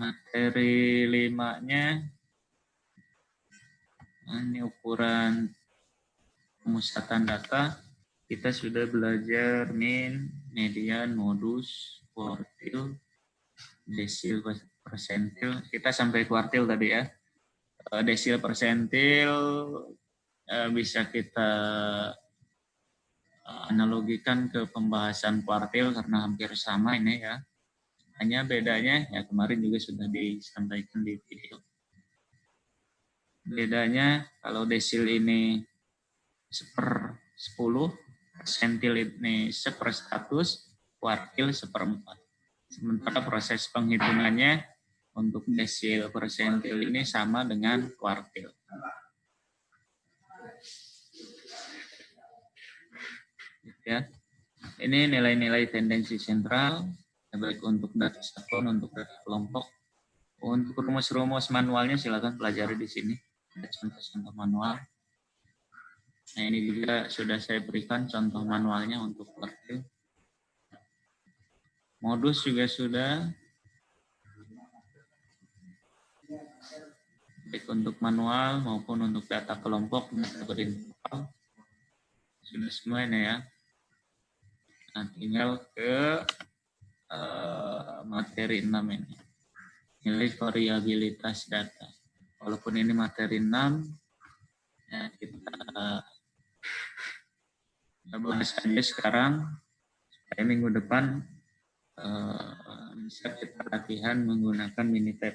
Materi 5-nya ini ukuran pemusatan data. Kita sudah belajar min, median, modus, kuartil, desil, persentil. Kita sampai kuartil tadi ya. Desil, persentil bisa kita analogikan ke pembahasan kuartil karena hampir sama ini ya. Hanya bedanya ya kemarin juga sudah disampaikan di video. Bedanya kalau desil ini 1/10, persentil ini 1/100, kuartil 1/4. Sementara proses penghitungannya untuk desil persentil ini sama dengan kuartil. Ya. Ini nilai-nilai tendensi sentral, baik untuk data satuan, untuk data kelompok. Untuk rumus-rumus manualnya silakan pelajari di sini. Ada contoh-contoh manual. Nah, ini juga sudah saya berikan contoh manualnya untuk kuartil. Modus juga sudah. Baik untuk manual maupun untuk data kelompok, data berinterval. Sudah semua ini ya. Nah, tinggal ke materi 6 ini. Nilai variabilitas data. Walaupun ini materi 6, ya kita bahas aja sekarang, supaya minggu depan bisa kita latihan menggunakan Minitab.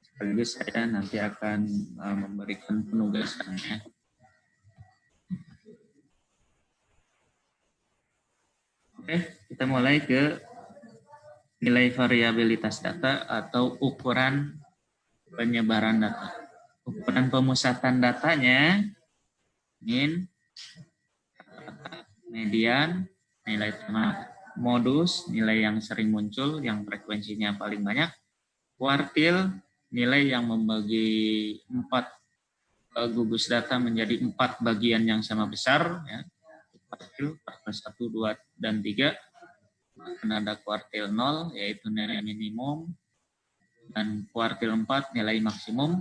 Sekaligus saya nanti akan memberikan penugasannya. Oke, kita mulai ke nilai variabilitas data atau ukuran penyebaran data. Ukuran pemusatan datanya, min, median, nilai tengah, modus, nilai yang sering muncul, yang frekuensinya paling banyak, kuartil, nilai yang membagi 4 gugus data menjadi 4 bagian yang sama besar, ya. Kuartil 1, 2, dan 3. Dan ada kuartil 0, yaitu nilai minimum, dan kuartil 4, nilai maksimum.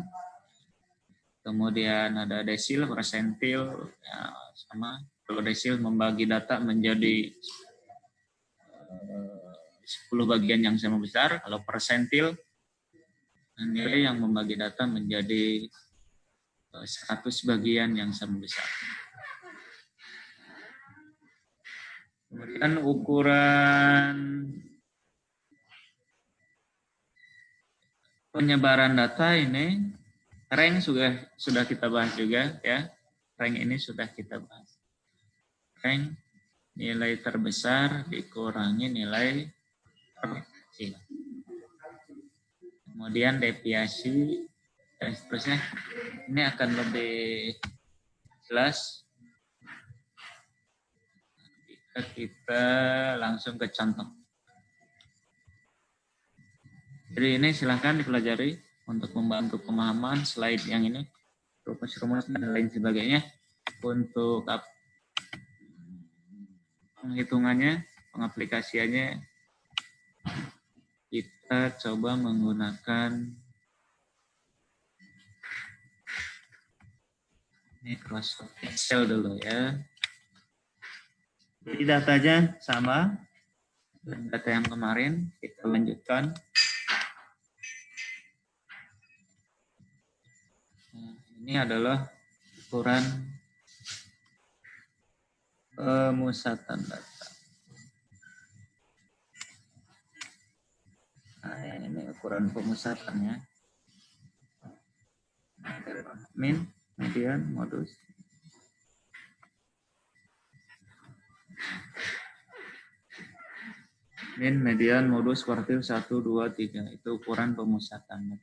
Kemudian ada desil, persentil, ya, sama. Kalau desil membagi data menjadi 10 bagian yang sama besar. Kalau persentil, nilai yang membagi data menjadi 100 bagian yang sama besar. Kemudian ukuran penyebaran data ini, rank sudah kita bahas juga ya. Rank ini sudah kita bahas. Rank nilai terbesar dikurangi nilai terkecil. Kemudian deviasi dan seterusnya. Ini akan lebih jelas jika kita langsung ke contoh. Jadi ini silahkan dipelajari untuk membantu pemahaman slide yang ini, rumus-rumus dan lain sebagainya. Untuk penghitungannya, pengaplikasiannya, kita coba menggunakan Microsoft Excel dulu ya. Jadi datanya sama dengan data yang kemarin. Kita lanjutkan. Nah, ini adalah ukuran pemusatan data. Nah, ini ukuran pemusatannya. Min, median, modus. Min, median, modus, kuartil 1, 2, 3. Itu ukuran pemusatan.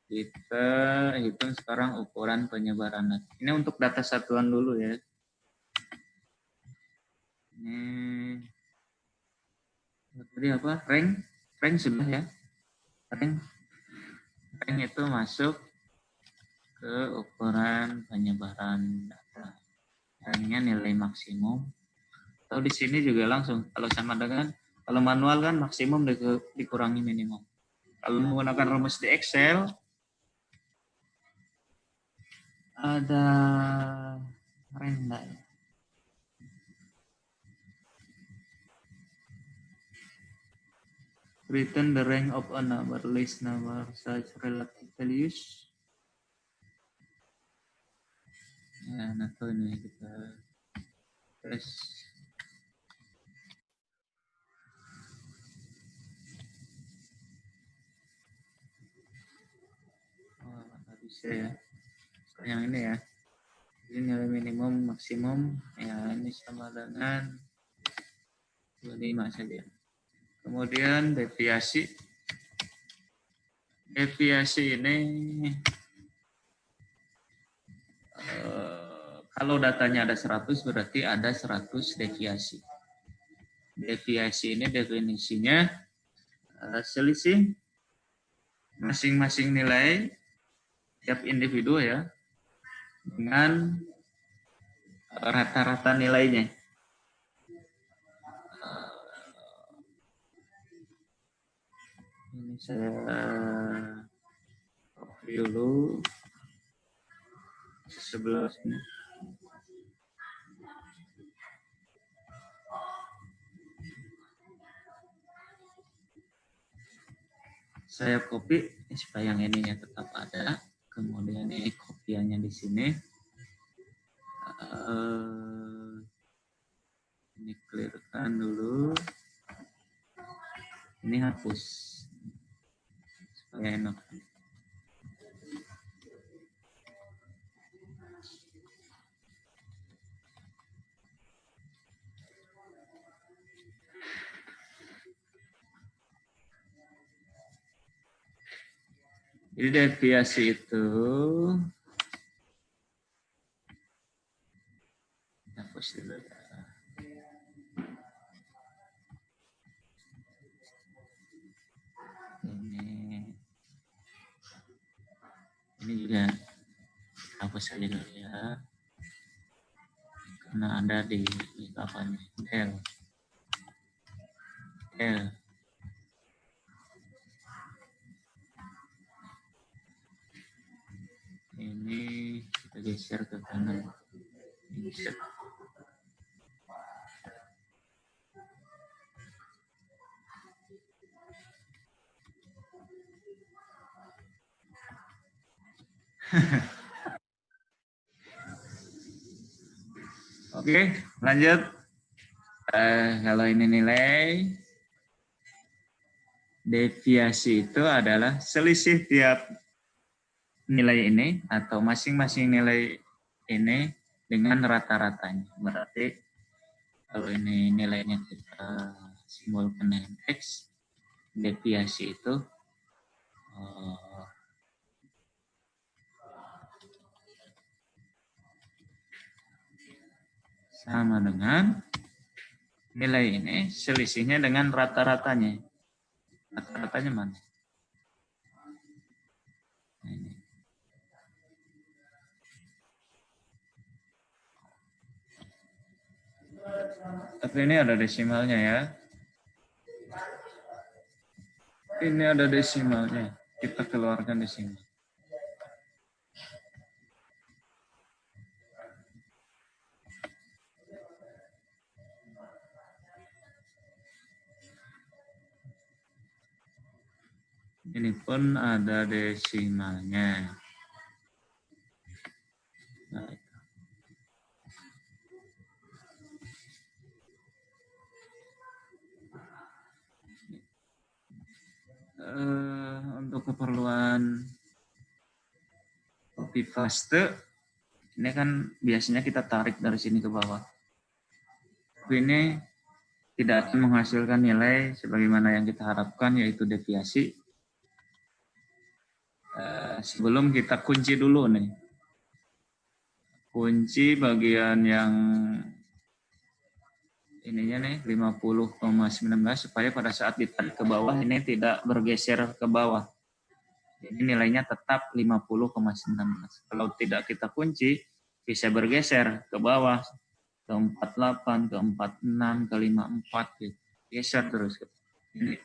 Kita hitung sekarang ukuran penyebaran data. Ini untuk data satuan dulu ya. Ini tadi apa? Rank sudah ya. Rank itu masuk ke ukuran penyebaran data. Ranknya nilai maksimum. Atau di sini juga langsung kalau sama dengan Kalau manual kan maksimum dikurangi minimum. Kalau menggunakan rumus di Excel, ada rendah. Return the rank of a number, list number, such relative values. Ya, nah ini kita tes. Oh, nggak bisa ya. Yang ini ya. Ini nilai minimum, maksimum. Ya, ini sama dengan 25 saja. Kemudian deviasi. Deviasi ini kalau datanya ada 100 berarti ada 100 deviasi. Deviasi ini definisinya selisih masing-masing nilai tiap individu ya dengan rata-rata nilainya. Ini saya copy dulu sebelah sini. Saya copy supaya yang ininya tetap ada. Kemudian ini kopiannya di sini. Ini clearkan dulu. Ini hapus supaya enak. Jadi deviasi itu hapus dulu ya. Ini juga hapus saja dulu ya. Karena ada di apa nih? L. Ini kita geser ke kanan. Insert. Oke, lanjut. Kalau ini nilai deviasi itu adalah selisih tiap nilai ini atau masing-masing nilai ini dengan rata-ratanya. Berarti kalau ini nilainya kita simbolkan dengan X, deviasi itu sama dengan nilai ini selisihnya dengan rata-ratanya. Rata-ratanya mana? Ini. Tapi ini ada desimalnya ya. Ini ada desimalnya. Kita keluarkan desimal. Ini pun ada desimalnya. Nah, untuk keperluan copy paste, ini kan biasanya kita tarik dari sini ke bawah. Tapi ini tidak akan menghasilkan nilai sebagaimana yang kita harapkan, yaitu deviasi. Sebelum kita kunci dulu nih. Kunci bagian yang ininya nih 50,19 supaya pada saat ditarik ke bawah ini tidak bergeser ke bawah. Jadi nilainya tetap 50,19. Kalau tidak kita kunci bisa bergeser ke bawah ke 48, ke 46, ke 54 gitu. geser terus. Ini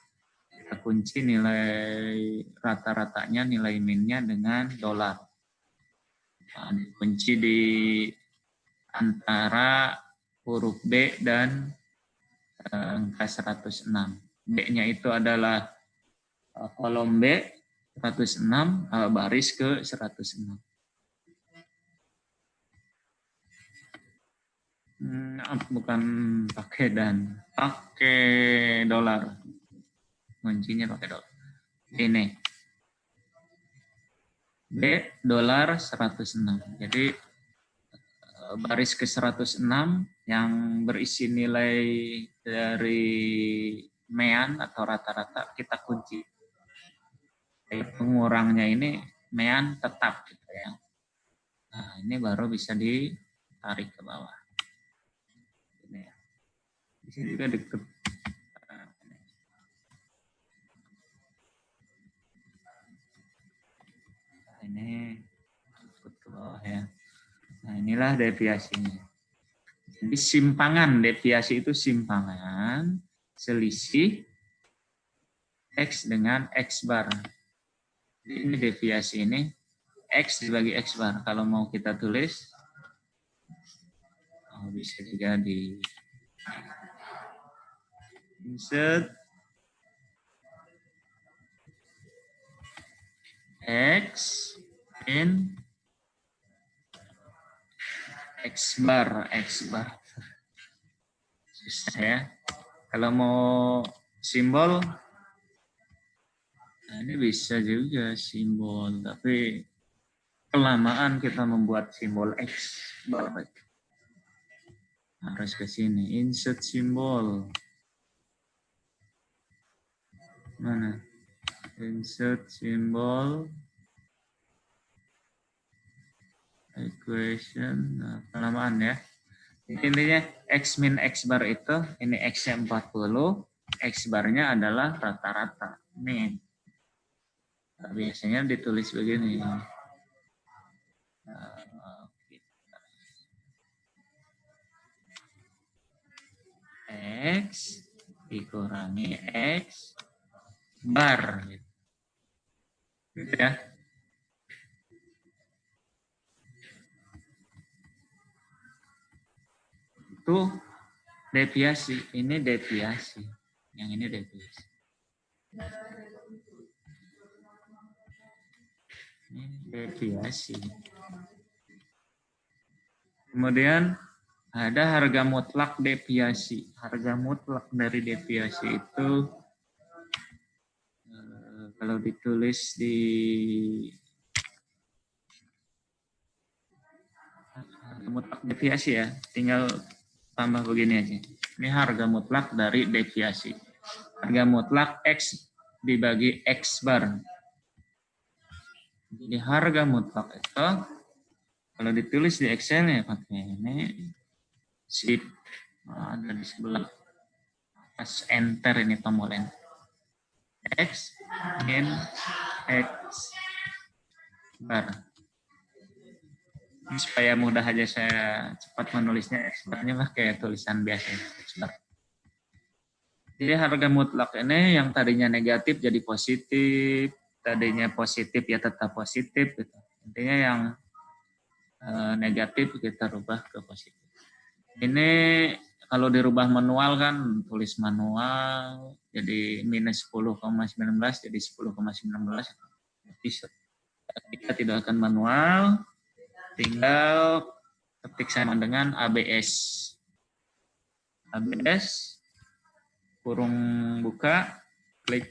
kita kunci nilai rata-ratanya, nilai minnya dengan dolar. Nah, dikunci di antara huruf B dan angka 106. B-nya itu adalah kolom B 106, baris ke 106. Bukan pakai dan, pakai dolar. Kuncinya pakai dolar. Ini B dolar 106. Jadi baris ke 106 yang berisi nilai dari mean atau rata-rata kita kunci. Jadi pengurangnya ini mean tetap gitu ya. Nah, ini baru bisa ditarik ke bawah. Ini ya. Di sini juga deket. Nah, ini ikut ke bawah ya. Nah, inilah deviasinya. Jadi simpangan, deviasi itu simpangan selisih X dengan X bar. Ini deviasi ini, X dibagi X bar. Kalau mau kita tulis, bisa juga di insert X in X bar. Susah ya. Kalau mau simbol, nah ini bisa juga simbol, tapi kelamaan kita membuat simbol X bar. Harus ke sini, insert simbol. Mana? Insert simbol. Equation, nah, kelamaan ya. Intinya X min X bar itu, ini X-nya 40, X barnya adalah rata-rata, min. Nah, biasanya ditulis begini. X dikurangi X bar. Gitu ya. Itu deviasi, ini deviasi. Yang ini deviasi. Ini deviasi. Kemudian ada harga mutlak deviasi. Harga mutlak dari deviasi itu kalau ditulis di harga mutlak deviasi ya, tinggal tambah begini aja. Ini harga mutlak dari deviasi. Harga mutlak X dibagi X bar. Jadi harga mutlak itu kalau ditulis di Excel ya pakai ini shift, ada di sebelah pas enter, ini tombol enter. X min X bar. Ini supaya mudah aja saya cepat menulisnya, X barnya pakai tulisan biasa X bar. Jadi harga mutlak ini yang tadinya negatif jadi positif, tadinya positif ya tetap positif gitu. Intinya yang negatif kita rubah ke positif. Ini kalau dirubah manual kan, tulis manual jadi minus 10,19 jadi 10,19. Kita tidak akan manual, tinggal ketik sama dengan ABS. ABS kurung buka, klik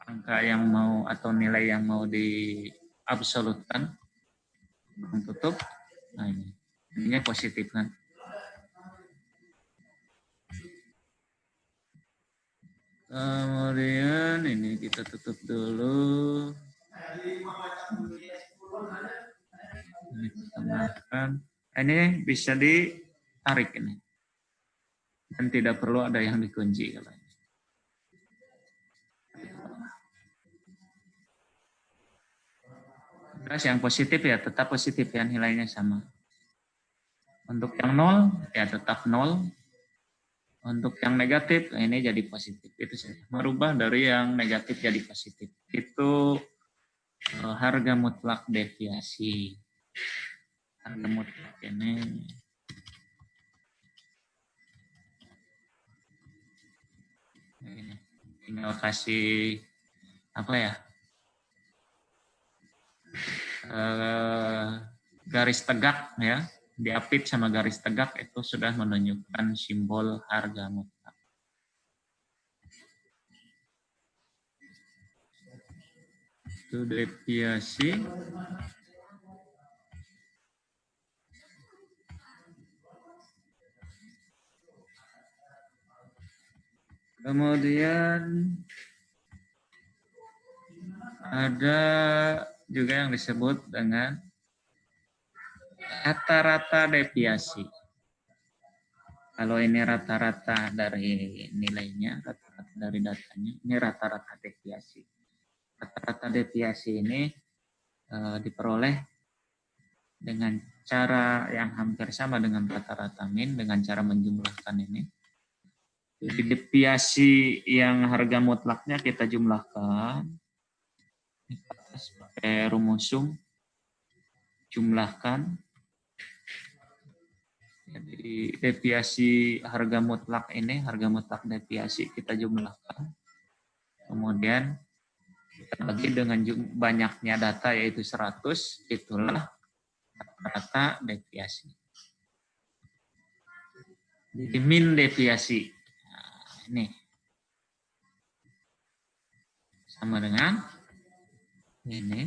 angka yang mau atau nilai yang mau diabsolutkan, tutup. Nah ini positif kan. Kemudian ini kita tutup dulu. Ini tambahkan. Ini bisa ditarik ini. Dan tidak perlu ada yang dikunci. Terus yang positif ya tetap positif ya, nilainya sama. Untuk yang 0 ya tetap 0. Untuk yang negatif, ini jadi positif. Itu saja. Merubah dari yang negatif jadi positif. Itu harga mutlak deviasi. Harga mutlak ini tinggal kasih apa ya? Garis tegak ya. Diapit sama garis tegak itu sudah menunjukkan simbol harga mutlak. Itu deviasi. Kemudian ada juga yang disebut dengan rata-rata deviasi. Kalau ini rata-rata dari nilainya, rata-rata dari datanya, ini rata-rata deviasi. Rata-rata deviasi ini diperoleh dengan cara yang hampir sama dengan rata-rata min, dengan cara menjumlahkan ini. Jadi deviasi yang harga mutlaknya kita jumlahkan, pakai rumus sum, jumlahkan. Jadi deviasi harga mutlak ini, harga mutlak deviasi kita jumlahkan. Kemudian kita bagi dengan banyaknya data yaitu 100, itulah rata deviasi. Jadi min deviasi. Nah, ini sama dengan ini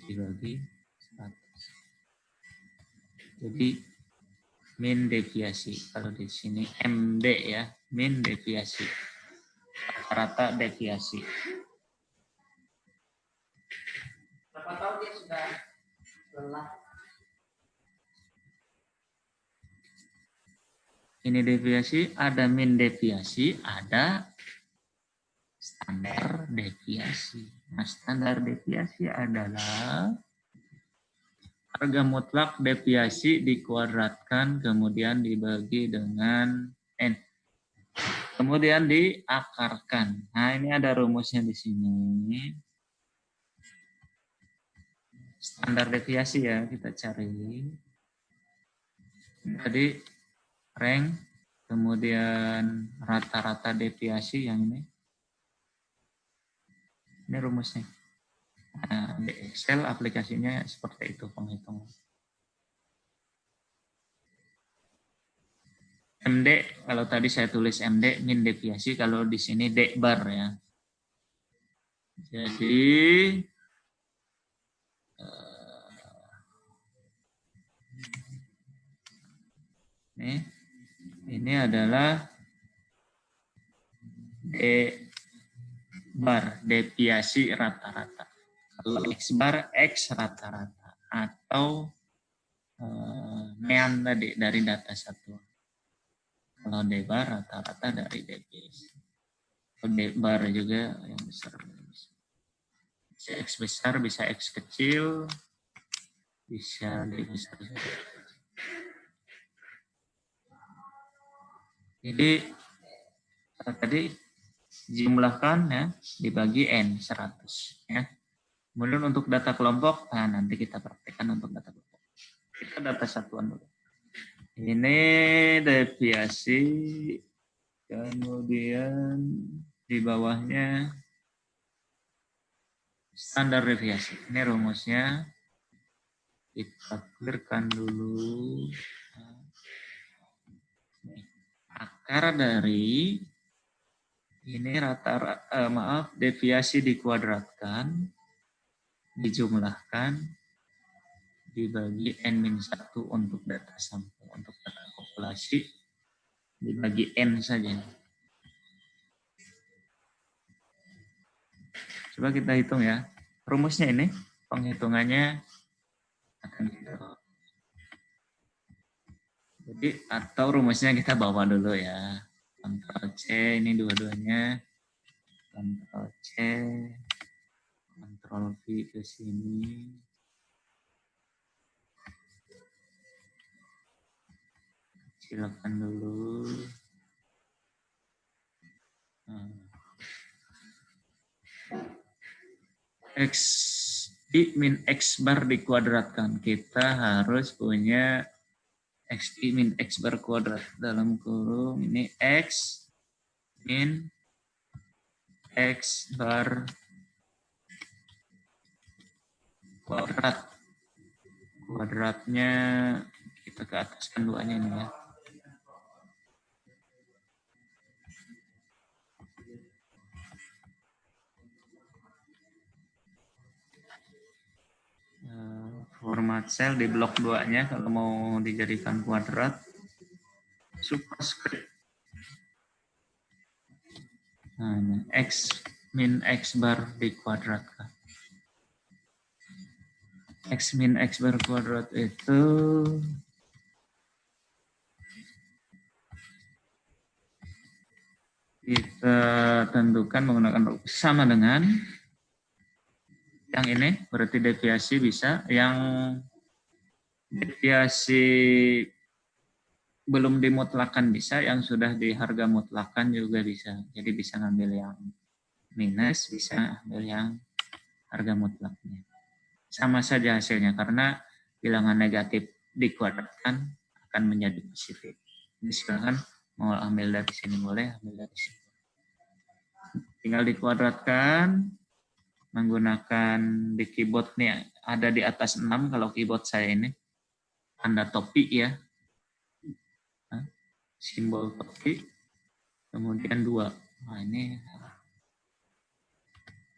dibagi 100. Jadi min deviasi. Kalau di sini MD ya, min deviasi. Rata deviasi. Berapa tahun dia sudah lelah? Ini deviasi, ada min deviasi, ada standar deviasi. Nah, standar deviasi adalah harga mutlak deviasi dikuadratkan, kemudian dibagi dengan N. Kemudian diakarkan. Nah, ini ada rumusnya di sini. Standar deviasi ya, kita cari. Tadi rank, kemudian rata-rata deviasi yang ini. Ini rumusnya. Nah, di Excel aplikasinya seperti itu penghitungan. MD, kalau tadi saya tulis MD, min deviasi, kalau di sini D bar ya. Jadi, ini adalah D bar, deviasi rata-rata. Kalau X bar, X rata-rata. Atau nean tadi dari data satu. Kalau D bar rata-rata dari deviasi. Kalau D bar juga yang besar. Bisa X besar, bisa X kecil, bisa D besar. Jadi tadi jumlahkan ya, dibagi N 100 ya. Kemudian untuk data kelompok, nah nanti kita praktekkan untuk data kelompok. Kita data satuan dulu. Ini deviasi, kemudian di bawahnya standar deviasi. Ini rumusnya. Kita clearkan dulu. Akar dari ini deviasi dikuadratkan, dijumlahkan, dibagi N-1 untuk data sampel, untuk data populasi, dibagi N saja. Coba kita hitung ya. Rumusnya ini, penghitungannya akan kita. Jadi, atau rumusnya kita bawa dulu ya. Ctrl C, ini dua-duanya. Ctrl C, Ctrl V ke sini. Silakan dulu. X I min X bar dikuadratkan. Kita harus punya X I min X bar kuadrat. Dalam kurung ini X min X bar kuadrat. Kuadratnya kita ke ataskan duanya ini ya. Format sel di blok 2-nya kalau mau dijadikan kuadrat superscript. Nah, ini X min X bar dikuadratkan. X min X bar kuadrat itu kita tentukan menggunakan sama dengan yang ini, berarti deviasi bisa. Yang deviasi belum dimutlakan bisa, yang sudah di harga mutlakan juga bisa. Jadi bisa ngambil yang minus, bisa ambil yang harga mutlaknya. Sama saja hasilnya, karena bilangan negatif dikuadratkan akan menjadi positif. Jadi silakan mau ambil dari sini boleh, ambil dari sini. Tinggal dikuadratkan menggunakan di keyboard nih, ada di atas 6 kalau keyboard saya ini. Tanda topi ya. Simbol topi. Kemudian 2. Nah ini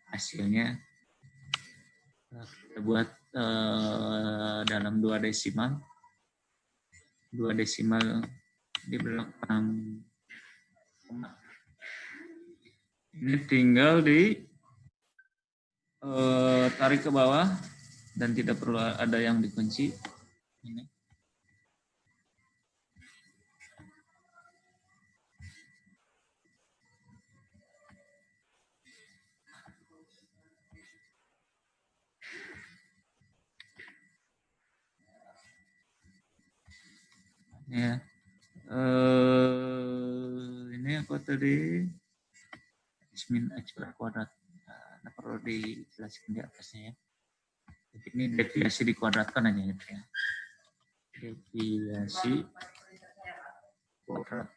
hasilnya. Kita buat dalam 2 desimal. 2 desimal di belakang. Ini tinggal di tarik ke bawah dan tidak perlu ada yang dikunci. Ini. Ya. Ini apa tadi? X min X bar kuadrat. Nah, perlu dijelaskan di atasnya ya. Jadi ini deviasi dikuadratkan aja gitu ya. Deviasi kuadrat.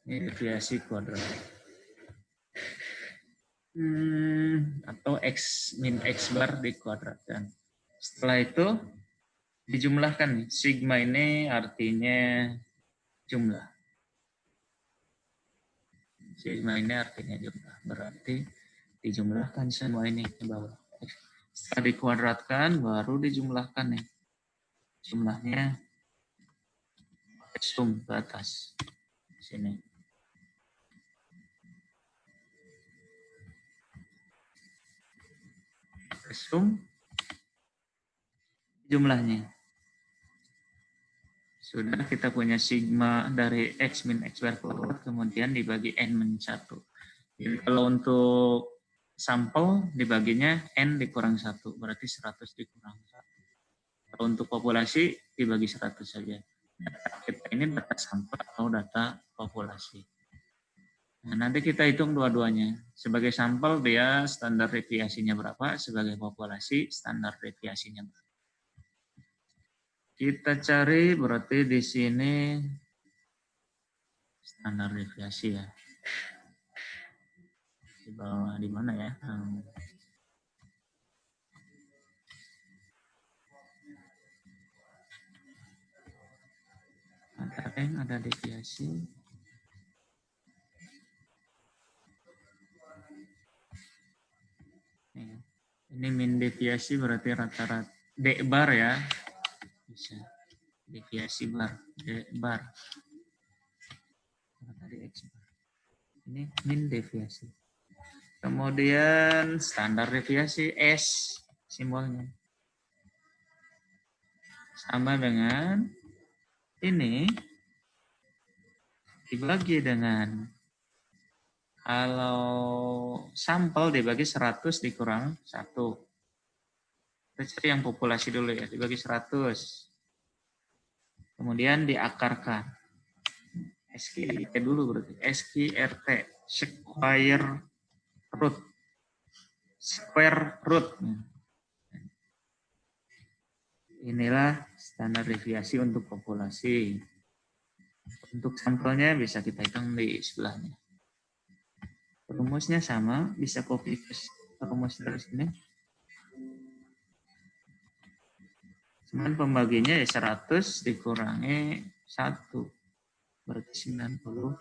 Ini deviasi kuadrat. Atau X min X bar dikuadratkan. Setelah itu dijumlahkan nih. Sigma ini artinya jumlah. Sigma ini artinya jumlah. Berarti dijumlahkan semua ini ke bawah. Setelah dikuadratkan baru dijumlahkan nih. Jumlahnya sum ke atas. Sini. Sum jumlahnya. Sudah kita punya sigma dari X min X bar kuadrat kemudian dibagi N min 1. Jadi kalau untuk sampel dibaginya N dikurang 1, berarti 100 dikurang 1. Kalau untuk populasi dibagi 100 saja. Data kita ini data sampel atau data populasi. Nah, nanti kita hitung dua-duanya. Sebagai sampel dia standar deviasinya berapa, sebagai populasi standar deviasinya berapa. Kita cari berarti di sini standar deviasi ya. Di bawah di mana ya? Ada N, ada deviasi. Ini min deviasi berarti rata-rata D bar ya. Bisa. Deviasi bar, D bar. Tadi X bar. Ini min deviasi. Kemudian standar deviasi S simbolnya. Sama dengan ini dibagi dengan Kalau sampel dibagi 100 dikurang 1. Kita cari yang populasi dulu ya, dibagi 100. Kemudian diakarkan. SQRT dulu berarti. SQRT, square root. Square root. Inilah standar deviasi untuk populasi. Untuk sampelnya bisa kita hitung di sebelahnya. Rumusnya sama, bisa copy paste rumus dari sini. Cuman pembaginya ya 100 dikurangi 1. Berarti 99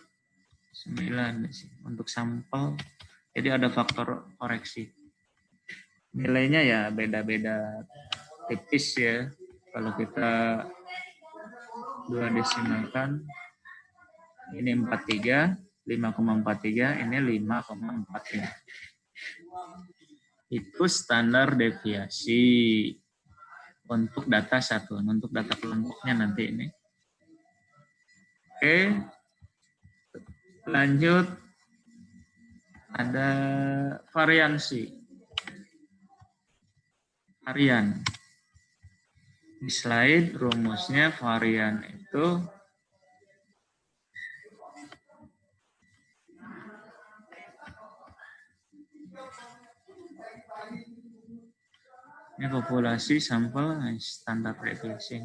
untuk sampel. Jadi ada faktor koreksi. Nilainya ya beda-beda tipis ya. Kalau kita 2 desimalkan, ini 43, 5,43, ini 5,43. Itu standar deviasi untuk data satuan, untuk data kelompoknya nanti ini. Oke, lanjut ada variansi. Varian. Di slide rumusnya varian itu ini populasi sampel standar deviasi.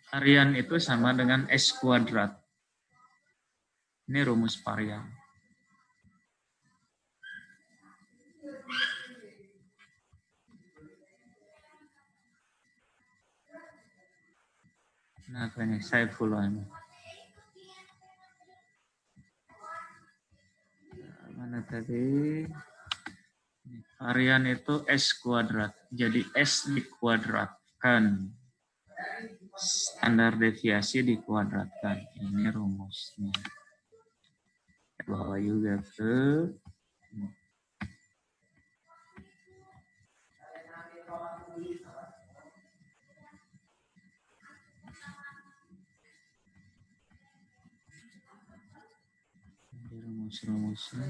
Varian itu sama dengan S kuadrat. Ini rumus varian. Nah, ini saya full-on. Mana tadi? Varian itu S kuadrat. Jadi S dikuadratkan. Standar deviasi dikuadratkan. Ini rumusnya. Bawa juga ke rumus-rumusnya.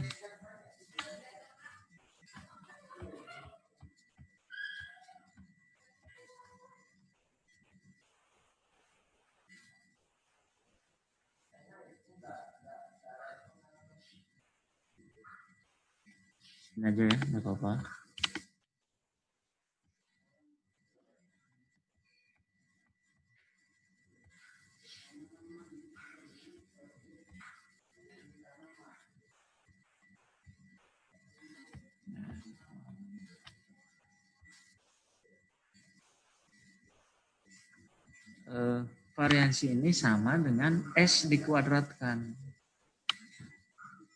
Ini aja ya, nggak apa-apa. Variansi ini sama dengan S dikuadratkan.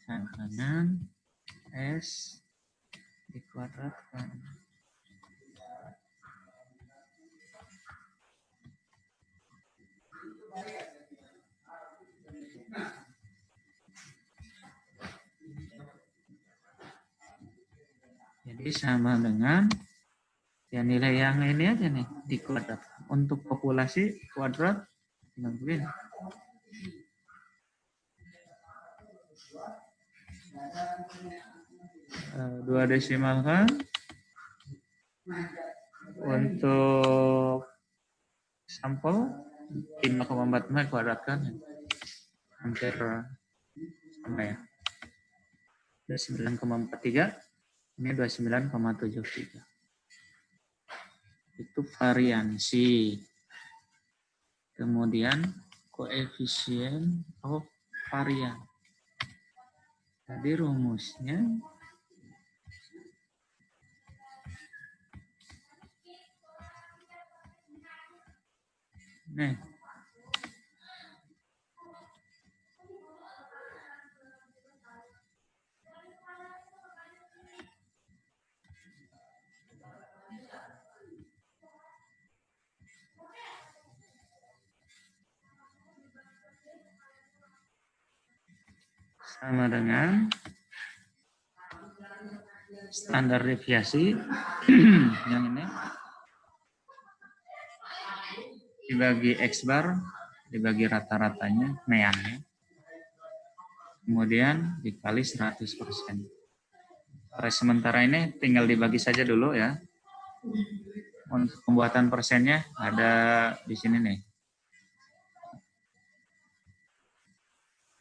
Sama dengan S dikuadratkan. Jadi sama dengan ya nilai yang ini aja nih dikuadrat. Untuk populasi kuadrat tinggal begini. Dua desimal kan untuk sampel 5,45 kuadratkan hampir sama ya. 29,43 ini 29,73. Itu variansi. Kemudian koefisien varian. Tadi rumusnya nih. Sama dengan standar deviasi yang ini dibagi X bar dibagi rata-ratanya, neannya. Kemudian dikali 100%. Sementara ini tinggal dibagi saja dulu ya. Untuk pembuatan persennya ada di sini nih.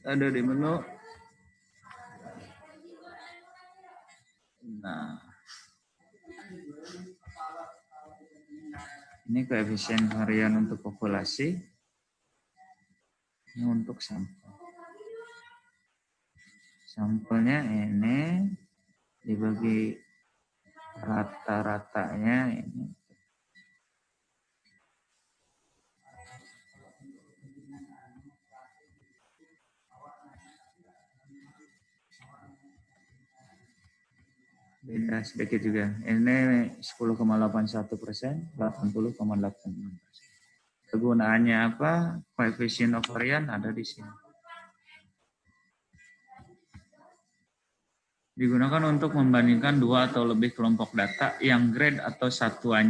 Ada di menu. Nah, ini koefisien harian untuk populasi. Ini untuk sampel. Sampelnya ini dibagi rata-ratanya ini. Beda sedikit juga. Ini 10,81%, 80,86%. Kegunaannya apa? Koefisien ovarian ada di sini. Digunakan untuk membandingkan dua atau lebih kelompok data yang grade atau satuannya